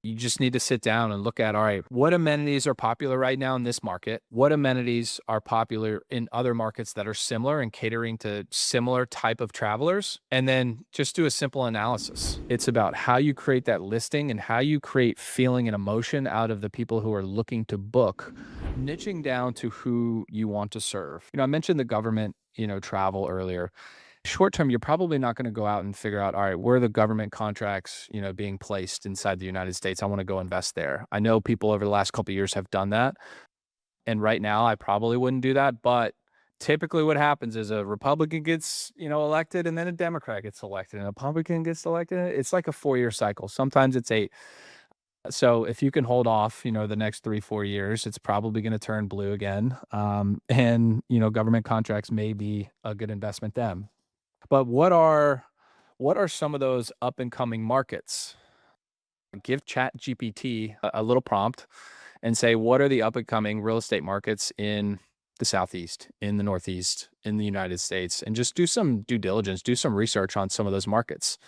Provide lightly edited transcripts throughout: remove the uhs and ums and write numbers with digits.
You just need to sit down and look at, all right, what amenities are popular right now in this market? What amenities are popular in other markets that are similar and catering to similar type of travelers? And then just do a simple analysis. It's about how you create that listing and how you create feeling and emotion out of the people who are looking to book, niching down to who you want to serve. I mentioned the government, travel earlier. Short term, you're probably not gonna go out and figure out, all right, where are the government contracts, being placed inside the United States? I wanna go invest there. I know people over the last couple of years have done that, and right now I probably wouldn't do that, but typically what happens is a Republican gets, elected, and then a Democrat gets elected, and a Republican gets elected. It's like a 4-year cycle. Sometimes it's 8. So if you can hold off, the next 3, 4 years, it's probably gonna turn blue again, and, government contracts may be a good investment then. But what are some of those up and coming markets? Give ChatGPT a little prompt and say, what are the up and coming real estate markets in the Southeast, in the Northeast, in the United States? And just do some due diligence, do some research on some of those markets.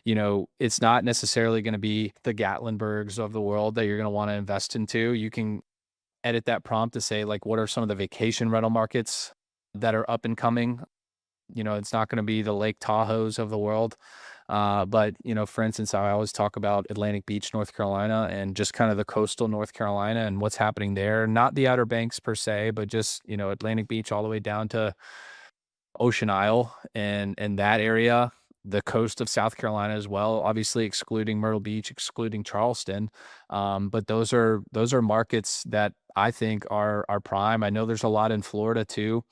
It's not necessarily going to be the Gatlinburgs of the world that you're going to want to invest into. You can edit that prompt to say, like, what are some of the vacation rental markets that are up and coming? It's not gonna be the Lake Tahoes of the world. But, for instance, I always talk about Atlantic Beach, North Carolina, and just kind of the coastal North Carolina and what's happening there. Not the Outer Banks per se, but just, Atlantic Beach all the way down to Ocean Isle and that area, the coast of South Carolina as well, obviously excluding Myrtle Beach, excluding Charleston. But those are markets that I think are prime. I know there's a lot in Florida too.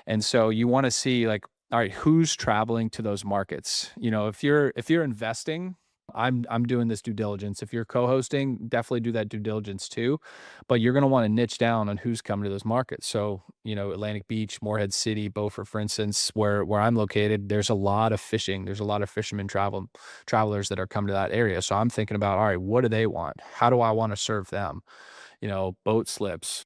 And so you want to see, like, all right, who's traveling to those markets? If you're investing, I'm doing this due diligence. If you're co-hosting, definitely do that due diligence too. But you're going to want to niche down on who's coming to those markets. So, Atlantic Beach, Morehead City, Beaufort, for instance, where I'm located, there's a lot of fishing. There's a lot of travelers that are coming to that area. So I'm thinking about, all right, what do they want? How do I want to serve them? Boat slips,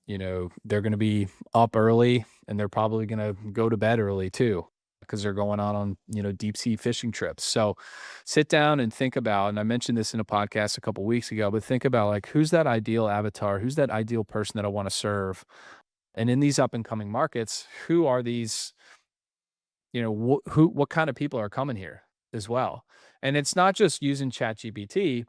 they're gonna be up early, and they're probably gonna go to bed early too, because they're going out on, deep sea fishing trips. So sit down and think about, and I mentioned this in a podcast a couple weeks ago, but think about, like, who's that ideal avatar? Who's that ideal person that I wanna serve? And in these up and coming markets, who are these, what kind of people are coming here as well? And it's not just using ChatGPT,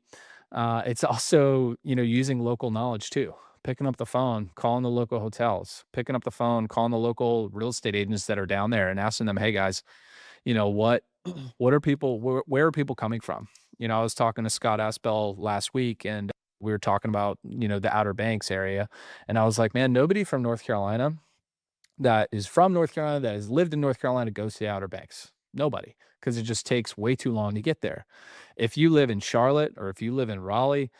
it's also, using local knowledge too. Picking up the phone, calling the local hotels, picking up the phone, calling the local real estate agents that are down there and asking them, "Hey guys, what what are people where are people coming from?" I was talking to Scott Aspel last week, and we were talking about, the Outer Banks area, and I was like, "Man, nobody from North Carolina that is from North Carolina, that has lived in North Carolina, goes to the Outer Banks. Nobody, because it just takes way too long to get there. If you live in Charlotte or if you live in Raleigh,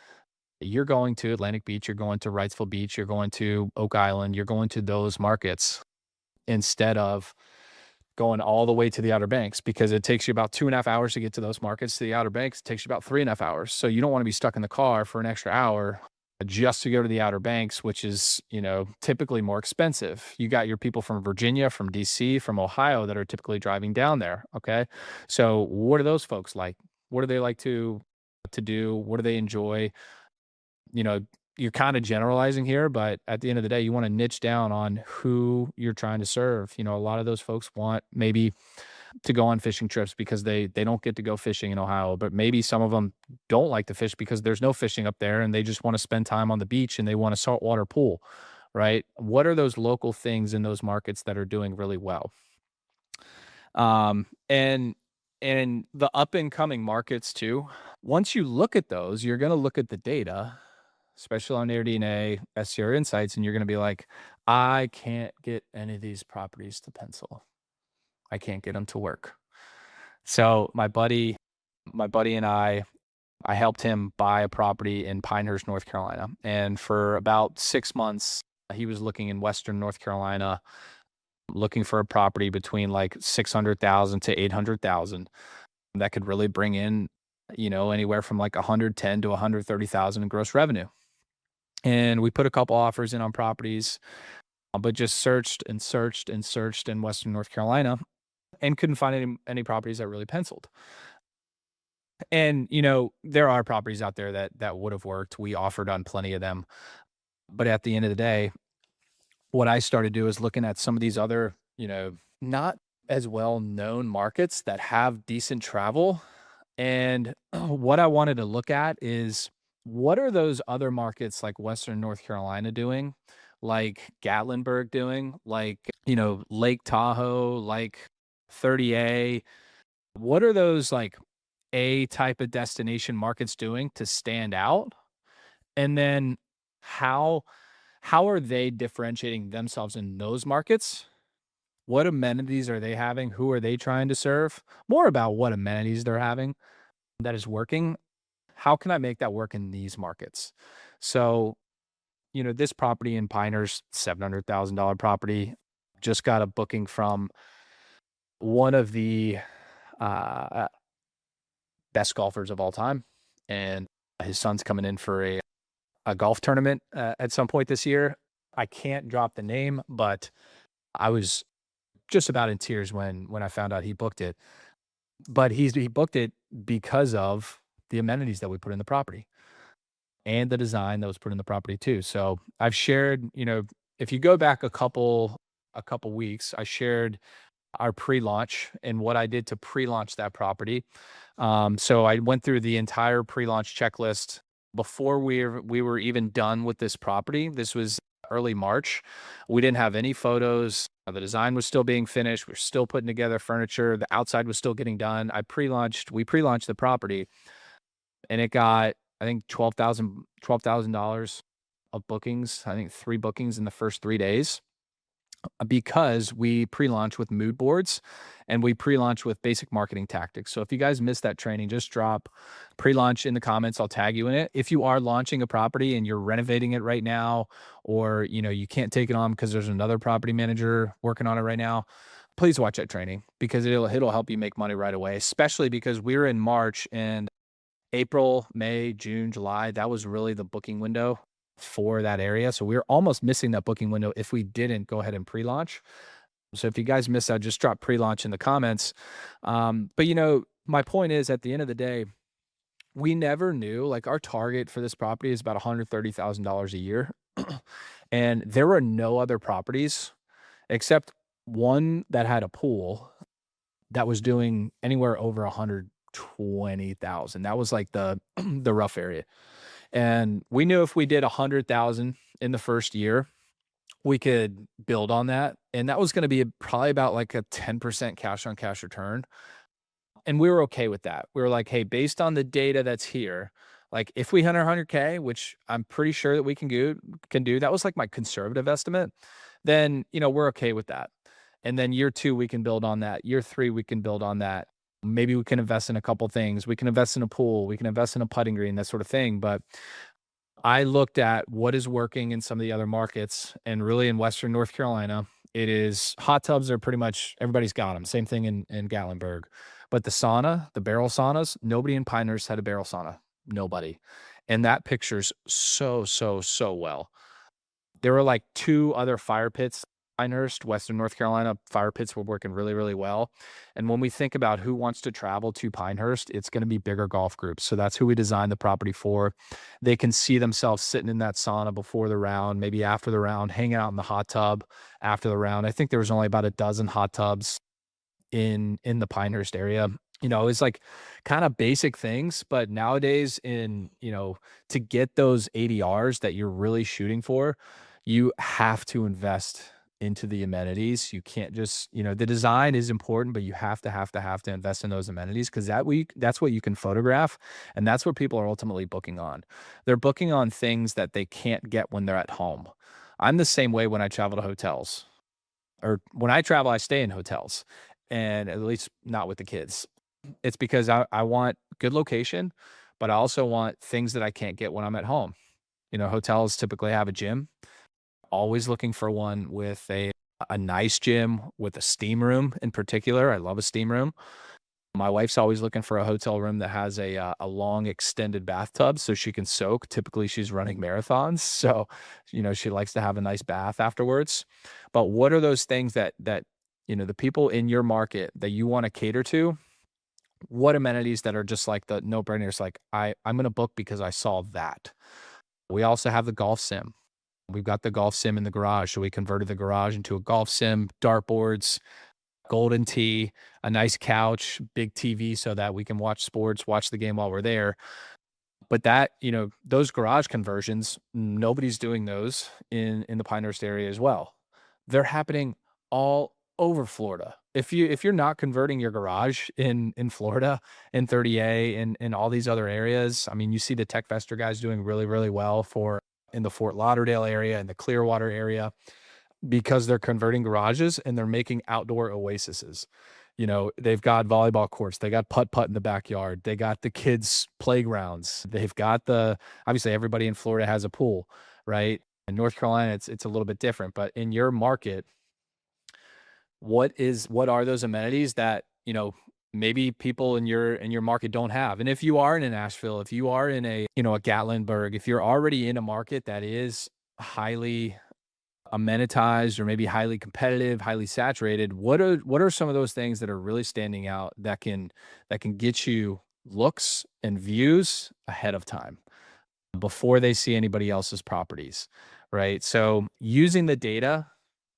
you're going to Atlantic Beach, you're going to Wrightsville Beach, you're going to Oak Island, you're going to those markets instead of going all the way to the Outer Banks, because it takes you about 2.5 hours to get to those markets. To the Outer Banks, it takes you about 3.5 hours. So you don't want to be stuck in the car for an extra hour just to go to the Outer Banks, which is, typically more expensive. You got your people from Virginia, from DC, from Ohio that are typically driving down there. Okay. So what are those folks like? What do they like to do? What do they enjoy? you know, you're kind of generalizing here, but at the end of the day, you want to niche down on who you're trying to serve. A lot of those folks want maybe to go on fishing trips because they don't get to go fishing in Ohio, but maybe some of them don't like to fish because there's no fishing up there and they just want to spend time on the beach and they want a saltwater pool, right? What are those local things in those markets that are doing really well? And the up and coming markets too. Once you look at those, you're going to look at the data, especially on AirDNA, STR Insights, and you're going to be like, I can't get any of these properties to pencil. I can't get them to work. So my buddy and I helped him buy a property in Pinehurst, North Carolina. And for about 6 months, he was looking in Western North Carolina, looking for a property between like 600,000 to 800,000 that could really bring in, anywhere from like 110 to 130,000 in gross revenue. And we put a couple offers in on properties, but just searched and searched and searched in Western North Carolina and couldn't find any properties that really penciled. And, there are properties out there that would have worked. We offered on plenty of them. But at the end of the day, what I started to do is looking at some of these other, not as well known markets that have decent travel. And what I wanted to look at is what are those other markets like Western North Carolina doing, like Gatlinburg doing, like, Lake Tahoe, like 30A. What are those like A type of destination markets doing to stand out? And then how how are they differentiating themselves in those markets? What amenities are they having? Who are they trying to serve? More about what amenities they're having that is working. How can I make that work in these markets? So, this property in Pinehurst, $700,000 property, just got a booking from one of the uh, best golfers of all time. And his son's coming in for a golf tournament at some point this year. I can't drop the name, but I was just about in tears when I found out he booked it. But he booked it because of the amenities that we put in the property and the design that was put in the property too. So I've shared, if you go back a couple weeks, I shared our pre-launch and what I did to pre-launch that property. So I went through the entire pre-launch checklist before we were even done with this property. This was early March. We didn't have any photos. The design was still being finished. We are still putting together furniture. The outside was still getting done. We pre-launched the property and it got, I think, $12,000 of bookings. I think 3 bookings in the first 3 days because we pre-launch with mood boards and we pre-launch with basic marketing tactics. So if you guys missed that training, just drop pre-launch in the comments. I'll tag you in it. If you are launching a property and you're renovating it right now, or you can't take it on because there's another property manager working on it right now, please watch that training because it'll help you make money right away, especially because we're in March and April, May, June, July, that was really the booking window for that area. So we were almost missing that booking window if we didn't go ahead and pre-launch. So if you guys missed out, just drop pre-launch in the comments. But my point is at the end of the day, we never knew like our target for this property is about $130,000 a year. And there were no other properties except one that had a pool that was doing anywhere over 120,000. That was like the the rough area. And we knew if we did 100,000 in the first year, we could build on that. And that was going to be probably about like a 10% cash on cash return. And we were okay with that. We were like, hey, based on the data that's here, like if we hit 100K, which I'm pretty sure that we can do, that was like my conservative estimate, then, we're okay with that. And then year 2, we can build on that. Year 3, we can build on that. Maybe we can invest in a couple things. We can invest in a pool. We can invest in a putting green, that sort of thing. But I looked at what is working in some of the other markets, and really in Western North Carolina, it is hot tubs are pretty much everybody's got them. Same thing in Gatlinburg. But the barrel saunas, nobody in Pinehurst had a barrel sauna. Nobody. And that pictures so, so, so well. There were like 2 other fire pits. Pinehurst, Western North Carolina, fire pits were working really, really well. And when we think about who wants to travel to Pinehurst, it's going to be bigger golf groups. So that's who we designed the property for. They can see themselves sitting in that sauna before the round, maybe after the round, hanging out in the hot tub after the round. I think there was only about a dozen hot tubs in the Pinehurst area. It's like kind of basic things, but nowadays to get those ADRs that you're really shooting for, you have to invest into the amenities. You can't just, the design is important, but you have to invest in those amenities because that's what you can photograph. And that's what people are ultimately booking on. They're booking on things that they can't get when they're at home. I'm the same way when I travel to hotels or when I travel, I stay in hotels and at least not with the kids. It's because I want good location, but I also want things that I can't get when I'm at home. Hotels typically have a gym, always looking for one with a nice gym with a steam room in particular. I love a steam room. My wife's always looking for a hotel room that has a long extended bathtub so she can soak. Typically, she's running marathons, so, she likes to have a nice bath afterwards. But what are those things that the people in your market that you wanna cater to, What amenities that are just like the no-brainers, like, I'm gonna book because I saw that. We also have the golf sim. We've got the golf sim in the garage, so we converted the garage into a golf sim, dartboards, golden tee, a nice couch, big TV so that we can watch sports, watch the game while we're there. But that, those garage conversions, nobody's doing those in the Pinehurst area as well. They're happening all over Florida. If you're not converting your garage in Florida, in 30A, in all these other areas, I mean, you see the Techvester guys doing really, really well for in the Fort Lauderdale area and the Clearwater area because they're converting garages and they're making outdoor oases. They've got volleyball courts, they got putt-putt in the backyard, they got the kids' playgrounds, they've got obviously, everybody in Florida has a pool, right? In North Carolina, it's a little bit different, but in your market, what are those amenities that, maybe people in your market don't have? And if you are in a Nashville, if you are in a Gatlinburg, if you're already in a market that is highly amenitized or maybe highly competitive, highly saturated, what are some of those things that are really standing out that can get you looks and views ahead of time before they see anybody else's properties, right? So using the data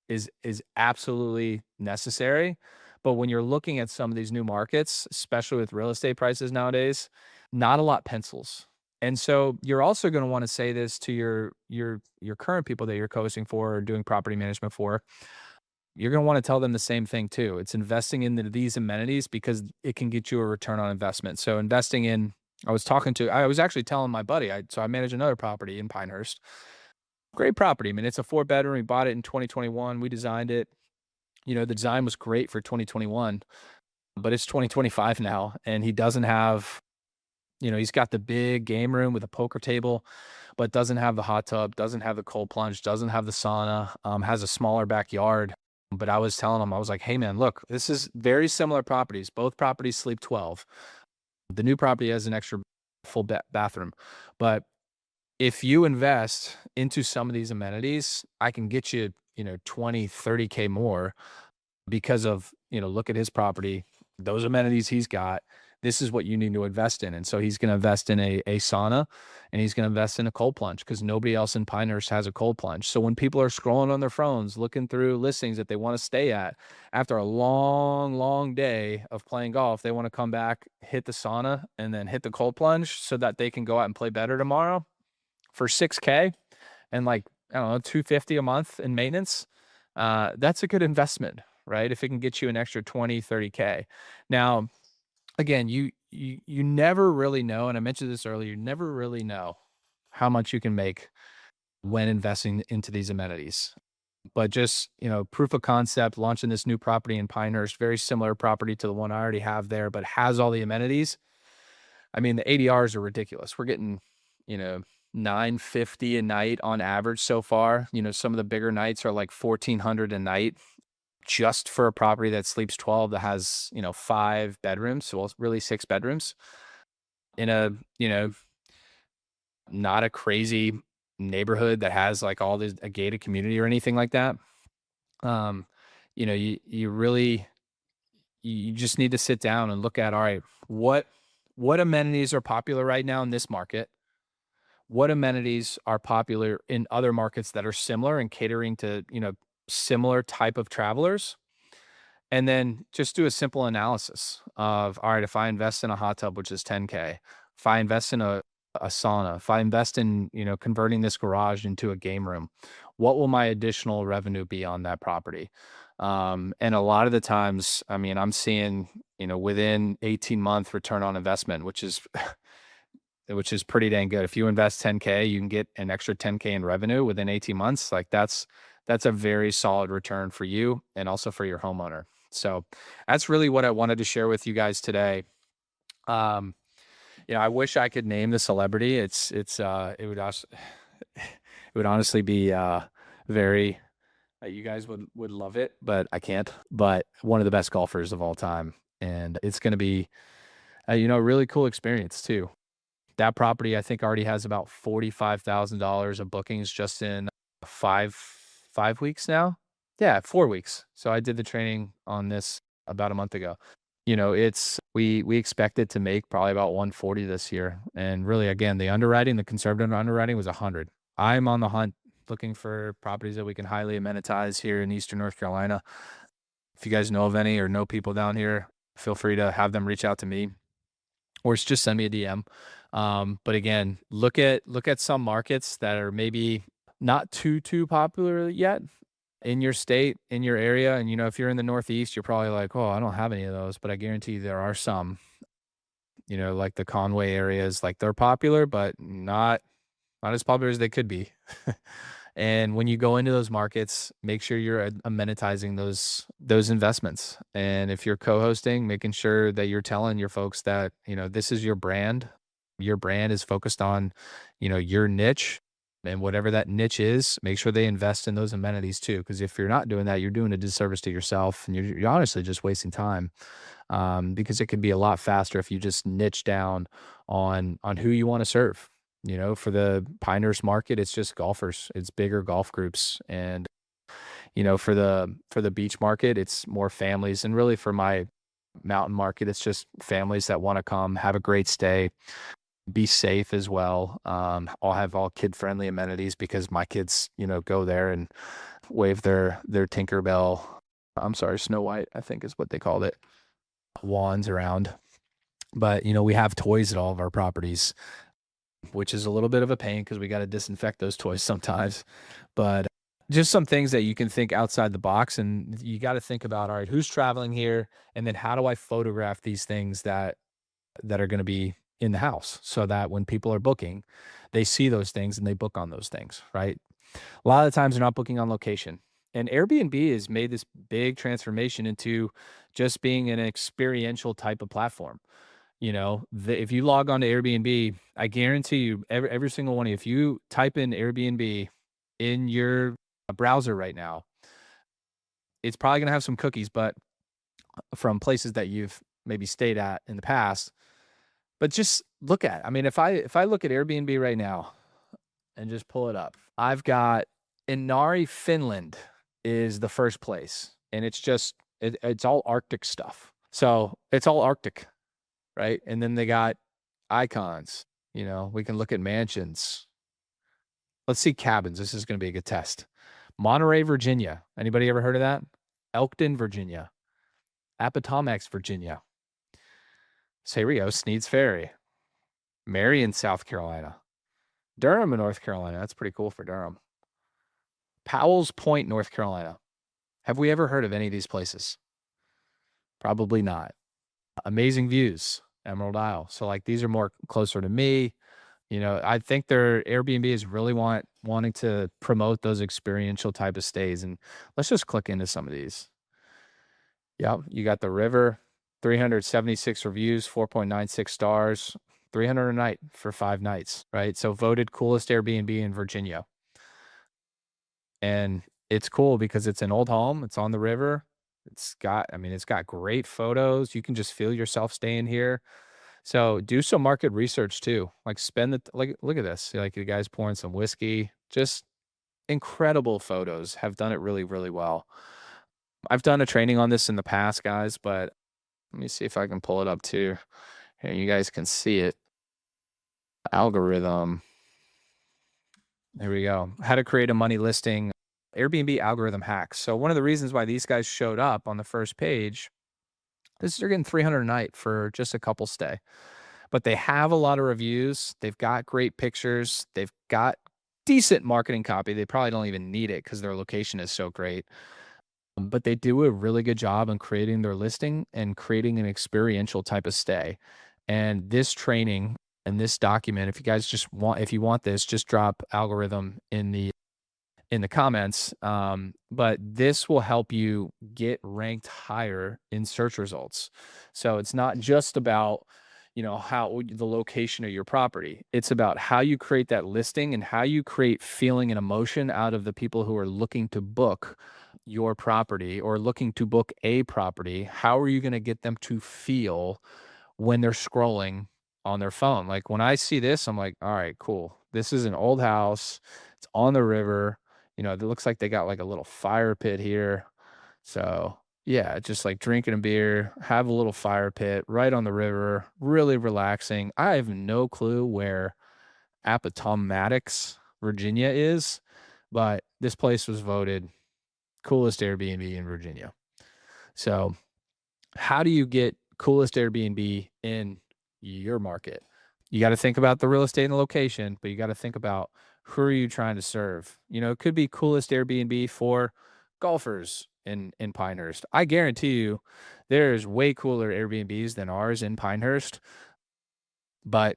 is absolutely necessary. But when you're looking at some of these new markets, especially with real estate prices nowadays, not a lot pencils. And so you're also going to want to say this to your current people that you're coaching for or doing property management for. You're going to want to tell them the same thing too. It's investing in these amenities because it can get you a return on investment. So investing in, I was actually telling my buddy, so I manage another property in Pinehurst. Great property. I mean, it's a 4-bedroom. We bought it in 2021. We designed it. The design was great for 2021, but it's 2025 now, and he doesn't have, he's got the big game room with a poker table, but doesn't have the hot tub, doesn't have the cold plunge, doesn't have the sauna, has a smaller backyard. But I was telling him, I was like, hey man, look, this is very similar properties. Both properties sleep 12. The new property has an extra full bathroom, but if you invest into some of these amenities, I can get you, 20, 30K more because of, look at his property, those amenities he's got. This is what you need to invest in. And so he's going to invest in a sauna and he's going to invest in a cold plunge because nobody else in Pinehurst has a cold plunge. So when people are scrolling on their phones, looking through listings that they want to stay at after a long, long day of playing golf, they want to come back, hit the sauna and then hit the cold plunge so that they can go out and play better tomorrow for 6K and like, I don't know, 250 a month in maintenance. That's a good investment, right? If it can get you an extra 20, 30K. Now, again, you never really know, and I mentioned this earlier, you never really know how much you can make when investing into these amenities. But just, proof of concept, launching this new property in Pinehurst, very similar property to the one I already have there, but has all the amenities. I mean, the ADRs are ridiculous. We're getting, you know, 950 a night on average so far. Some of the bigger nights are like 1400 a night just for a property that sleeps 12 that has, 5 bedrooms. So really 6 bedrooms in not a crazy neighborhood that has like all this a gated community or anything like that. Um, you really, you just need to sit down and look at, all right, what amenities are popular right now in this market? What amenities are popular in other markets that are similar and catering to, similar type of travelers? And then just do a simple analysis of, all right, if I invest in a hot tub, which is 10K, if I invest in a sauna, if I invest in, converting this garage into a game room, what will my additional revenue be on that property? And a lot of the times, I mean, I'm seeing, within 18-month return on investment, which is pretty dang good. If you invest 10K, you can get an extra 10K in revenue within 18 months. Like that's a very solid return for you and also for your homeowner. So that's really what I wanted to share with you guys today. Um, I wish I could name the celebrity. It would also, it would honestly be very you guys would love it, but I can't. But one of the best golfers of all time, and it's going to be a really cool experience too. That property, I think, already has about $45,000 of bookings just in five weeks now. Yeah, 4 weeks. So I did the training on this about a month ago. It's We expected to make probably about 140 this year, and really, again, the conservative underwriting was 100. I'm on the hunt looking for properties that we can highly amenitize here in Eastern North Carolina. If you guys know of any or know people down here, feel free to have them reach out to me or just send me a DM. But again, look at some markets that are maybe not too popular yet in your state, in your area. And if you're in the Northeast, you're probably like, oh, I don't have any of those, but I guarantee you there are some. Like the Conway areas, like they're popular, but not as popular as they could be. And when you go into those markets, make sure you're amenitizing those investments. And if you're co-hosting, making sure that you're telling your folks that, this is your brand. Your brand is focused on, your niche, and whatever that niche is, make sure they invest in those amenities too. Because if you're not doing that, you're doing a disservice to yourself, and you're honestly just wasting time. Because it could be a lot faster if you just niche down on who you want to serve. For the Pinehurst market, it's just golfers. It's bigger golf groups. And, for the beach market, it's more families. And really for my mountain market, it's just families that want to come, have a great stay, be safe as well. I'll have all kid-friendly amenities because my kids, go there and wave their Tinkerbell. I'm sorry, Snow White, I think is what they called it. Wands around. But, we have toys at all of our properties, which is a little bit of a pain because we got to disinfect those toys sometimes. But just some things that you can think outside the box, and you got to think about, all right, who's traveling here? And then how do I photograph these things that are going to be in the house so that when people are booking, they see those things and they book on those things, right? A lot of the times they're not booking on location. And Airbnb has made this big transformation into just being an experiential type of platform. If you log on to Airbnb, I guarantee you, every single one of you, if you type in Airbnb in your browser right now, it's probably going to have some cookies, but from places that you've maybe stayed at in the past. But just look at, I mean, if I look at Airbnb right now and just pull it up, I've got Inari, Finland is the first place, and it's all Arctic stuff. So it's all Arctic, right? And then they got icons. We can look at mansions. Let's see cabins. This is going to be a good test. Monterey, Virginia. Anybody ever heard of that? Elkton, Virginia. Appomattox, Virginia. So here we go. Sneads Ferry. Marion, South Carolina. Durham, North Carolina. That's pretty cool for Durham. Powell's Point, North Carolina. Have we ever heard of any of these places? Probably not. Amazing views, Emerald Isle. So like these are more closer to me. I think their Airbnb is really wanting to promote those experiential type of stays. And let's just click into some of these. Yeah, you got the river, 376 reviews, 4.96 stars, 300 a night for 5 nights, right? So voted coolest Airbnb in Virginia. And it's cool because it's an old home. It's on the river. It's got great photos. You can just feel yourself staying here. So do some market research too. Like look at this. Like the guy's pouring some whiskey. Just incredible photos. Have done it really, really well. I've done a training on this in the past, guys, but let me see if I can pull it up too. Here, you guys can see it. Algorithm. There we go. How to create a money listing. Airbnb algorithm hacks. So one of the reasons why these guys showed up on the first page is they're getting 300 a night for just a couple stay. But they have a lot of reviews. They've got great pictures. They've got decent marketing copy. They probably don't even need it because their location is so great. But they do a really good job in creating their listing and creating an experiential type of stay. And this training and this document, if you want this, just drop algorithm in the comments. But this will help you get ranked higher in search results. So it's not just about, how the location of your property. It's about how you create that listing and how you create feeling and emotion out of the people who are looking to book your property or looking to book a property. How are you going to get them to feel when they're scrolling on their phone? Like when I see this, I'm like, all right, cool. This is an old house. It's on the river. It looks like they got like a little fire pit here. So Yeah, just like drinking a beer, have a little fire pit right on the river, really relaxing. I have no clue where Appomattox, Virginia is, but this place was voted coolest Airbnb in Virginia. So, how do you get coolest Airbnb in your market? You got to think about the real estate and the location, but you got to think about who are you trying to serve? It could be coolest Airbnb for golfers in Pinehurst. I guarantee you there's way cooler Airbnbs than ours in Pinehurst, but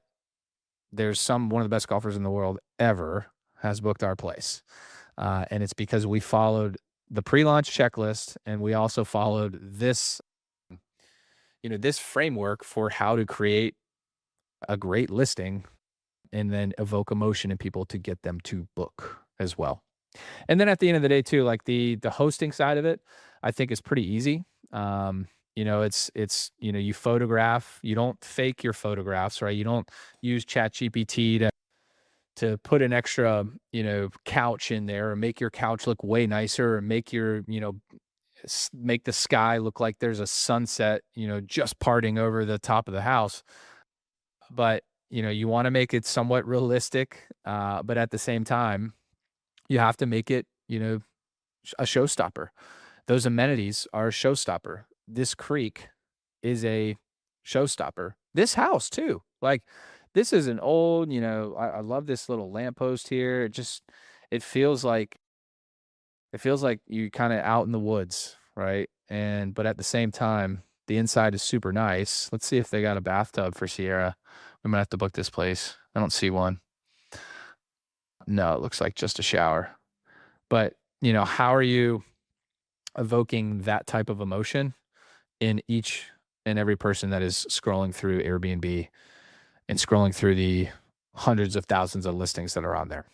there's one of the best golfers in the world ever has booked our place. And it's because we followed the pre-launch checklist and we also followed this framework for how to create a great listing and then evoke emotion in people to get them to book as well. And then at the end of the day too, like the hosting side of it, I think is pretty easy. It's you photograph, you don't fake your photographs, right? You don't use Chat GPT to put an extra, couch in there or make your couch look way nicer or make make the sky look like there's a sunset, just parting over the top of the house. But, you wanna make it somewhat realistic, but at the same time, you have to make it, a showstopper. Those amenities are a showstopper. This creek is a showstopper. This house too. Like, this is an old, I love this little lamppost here. It feels like it feels like you kinda out in the woods, right? But at the same time, the inside is super nice. Let's see if they got a bathtub for Sierra. We might have to book this place. I don't see one. No, it looks like just a shower. But, how are you evoking that type of emotion in each and every person that is scrolling through Airbnb and scrolling through the hundreds of thousands of listings that are on there?